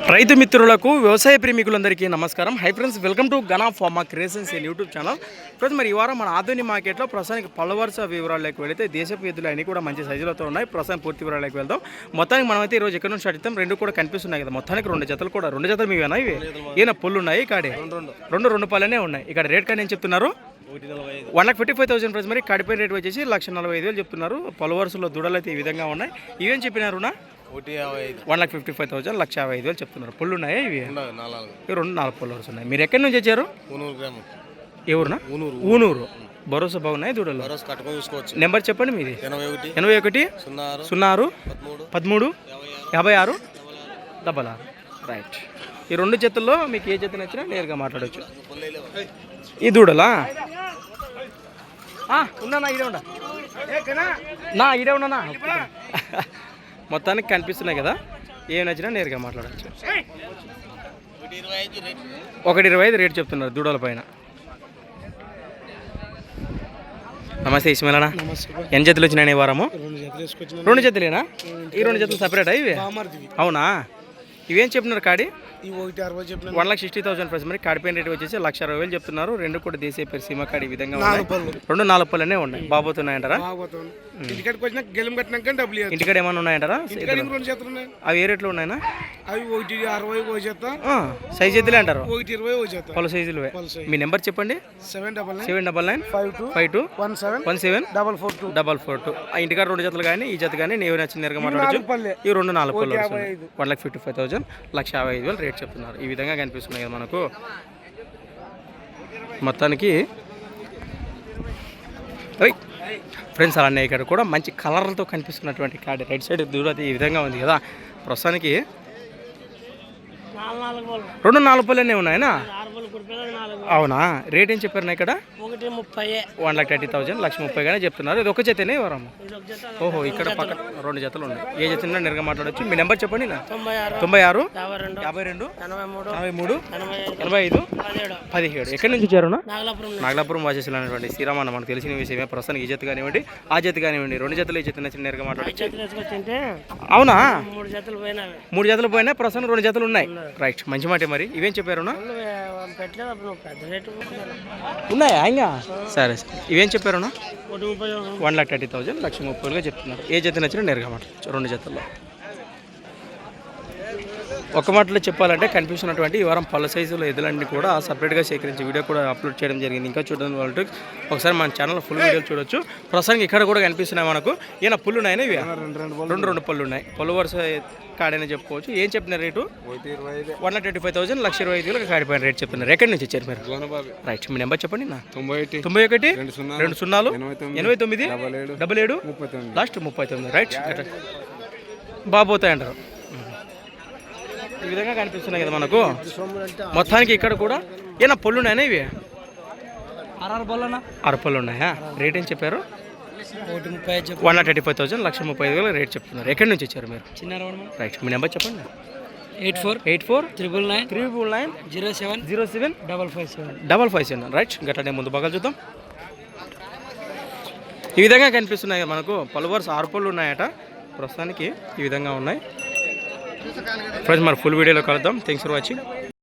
రైతు మిత్రులకు వ్యవసాయ ప్రేమికులందరికీ నమస్కారం. Hi friends, welcome to Gana pharma creations YouTube channel. Friends, మరి ఈ వారం మన ఆధునిక మార్కెట్లో ప్రస్తుతానికి పళ్ళ వరుస వివరాలకు వెళితే దేశపు ఎద్దులు అన్నీ కూడా మంచి సైజులతో ఉన్నాయి. ప్రస్తుతం పూర్తి వివరాలకు వెళ్దాం. మొత్తానికి మనమైతే ఈరోజు ఎక్కడ నుంచి అడుగుతాం, రెండు కూడా కనిపిస్తున్నాయి కదా. మొత్తానికి రెండు జతలు మీవేనా? ఇవి ఈయన పొల్లు ఉన్నాయి కాడే రెండు పళ్ళనే ఉన్నాయి. ఇక్కడ రేట్ కానీ ఏం చెప్తున్నారు? 1,55,000 ప్రైస్. మరి కాడిపై రేట్ వచ్చేసి 1,45,000 చెప్తున్నారు. పలు వరుసలో దుడలు అయితే ఈ విధంగా ఉన్నాయి. ఇవేం చెప్పినారునా? 1,55,000 1,55,000 చెప్తున్నారు. పుల్లు ఉన్నాయా ఇవి? రెండు 4 పుల్ల వరుస ఉన్నాయి. మీరు ఎక్కడి నుంచి వచ్చారు? ఏ ఊరునా? ఊనూరు. భరోసా బాగున్నాయి దూడలు. నెంబర్ చెప్పండి మీది. 81 06 13 56 66. రైట్. ఈ రెండు జతల్లో మీకు ఏ జత నచ్చినా నేరుగా మాట్లాడవచ్చు. ఈ దూడలా ఉన్నా ఇడే ఉన్నా మొత్తానికి కనిపిస్తున్నాయి కదా. ఏం నచ్చినా నేరుగా మాట్లాడచ్చు. 1,25 రేట్ చెప్తున్నారు దూడల పైన. నమస్తే ఇస్మాయిల్. ఎన్ని జతలు వచ్చినాయి ఈ వారము? 2 జతలేనా? ఈ 2 జతలు సపరేటా ఇవి? అవునా? ఇవేం చెప్తున్నారు కాడి? 1,60,000 ప్రైస్. మరి కాడిపైన రేట్ వచ్చేసి 1,60,000 చెప్తున్నారు. రెండు కూడా దేశీయ పేరు సీమ కాడి ఈ విధంగా ఉన్నాయి. 2 4 పళ్ళనే ఉన్నాయి. బాబోతున్నాయంటారా? ఇంటికాడ ఏమన్నా ఉన్నాయంటారా? అవి ఏ రేట్లో ఉన్నాయన్నా? అవి 1,60,000 సైజ్ ఎద్దులే అంటారు. 1,20,000 సైజులు. మీ నెంబర్ చెప్పండి. 799 52 17 442. ఆ ఇంటికాడ 2 జతలు కానీ ఈ జత కానీ నేను నచ్చిన నేరుగా మాట్లాడచ్చు. ఈ 2 4 పళ్ళు 1,55,000 1,55,000 రేట్ చెప్తున్నారు. ఈ విధంగా కనిపిస్తున్నాయి కదా మనకు. మొత్తానికి ఫ్రెండ్స్, అలానే ఇక్కడ కూడా మంచి కలర్లతో కనిపిస్తున్నటువంటి కార్డు రైట్ సైడ్ దూరం ఈ విధంగా ఉంది కదా. ప్రస్తుతానికి 2 4 పళ్ళనే ఉన్నాయనా? అవునా? రేట్ ఏం చెప్పారు నా ఇక్కడ? 1,30,000 1,30,000 గానే చెప్తున్నారు. ఇది ఒక జతనే వరం. ఓహో, ఇక్కడ పక్కన 2 జతలు ఉన్నాయి. ఏ జత నేరుగా మాట్లాడచ్చు. మీ నెంబర్ చెప్పండి. 96 52 43 85 17. ఎక్కడి నుంచి వచ్చారు? నాగలాపురం వాసేసులు అనేటువంటి శ్రీరామన్న మనకు తెలిసిన విషయమే. ప్రస్తుతానికి ఈ జత కానివ్వండి ఆ జత కానివ్వండి 2 జతలు ఈ జత నచ్చిన నేరుగా మాట్లాడచ్చు. అవునా? 3 జతలు పోయినా ప్రస్తుతానికి 2 జతలు ఉన్నాయి. రైట్, మంచి మాట. మరి ఇవేం చెప్పారు? ఉన్నాయా ఇంకా? సరే సరే. ఇవేం చెప్పారు? 1,30,000 1,30,000 చెప్తున్నారు. ఏ జత నచ్చినా నేరుగా మాట్లాడచ్చు. 2 జతల్లో ఒక మాటలో చెప్పాలంటే కనిపిస్తున్నటువంటి ఈ వారం పళ్ళ సైజులో ఎద్దులన్నీ కూడా సపరేట్గా సేకరించి వీడియో కూడా అప్లోడ్ చేయడం జరిగింది. ఇంకా చూడడం వాళ్ళు ఒకసారి మన ఛానల్లో ఫుల్ వీడియోలు చూడొచ్చు. ప్రస్తుతానికి ఇక్కడ కూడా కనిపిస్తున్నాయి మనకు. ఈయన పుల్లు ఉన్నాయని ఇవి 2 పళ్ళు ఉన్నాయి. పళ్ళు వరుస కాడని చెప్పుకోవచ్చు. ఏం చెప్పిన రేటు? 1,25,000 1,20,000 కాడిపోయిన రేట్ చెప్తున్నారు. ఎక్కడి నుంచి వచ్చారు మీరు? రైట్. మీ నెంబర్ చెప్పండి. 91 20 89 77 లాస్ట్ 39. రైట్. బాబోతాయంటారు. ఈ విధంగా కనిపిస్తున్నాయి కదా మనకు. మొత్తానికి ఇక్కడ కూడా ఏనా పళ్ళు ఉన్నాయా? ఇవి 6 పళ్ళు ఉన్నాయా? రేట్ ఏం చెప్పారు? 1,35,000 1,35,000 రేట్ చెప్తున్నారు. ఎక్కడి నుంచి వచ్చారు మీరు? రైట్. మీ నెంబర్ చెప్పండి. 84 999 07 557. రైట్. గట్లనే ముందు బాగా చూద్దాం. ఈ విధంగా కనిపిస్తున్నాయి మనకు. పలు వరుస 6 పళ్ళు ఉన్నాయట. ప్రస్తుతానికి ఈ విధంగా ఉన్నాయి. ఫ్రెండ్స్, మరి ఫుల్ వీడియోలో కలుద్దాం. Thanks for watching.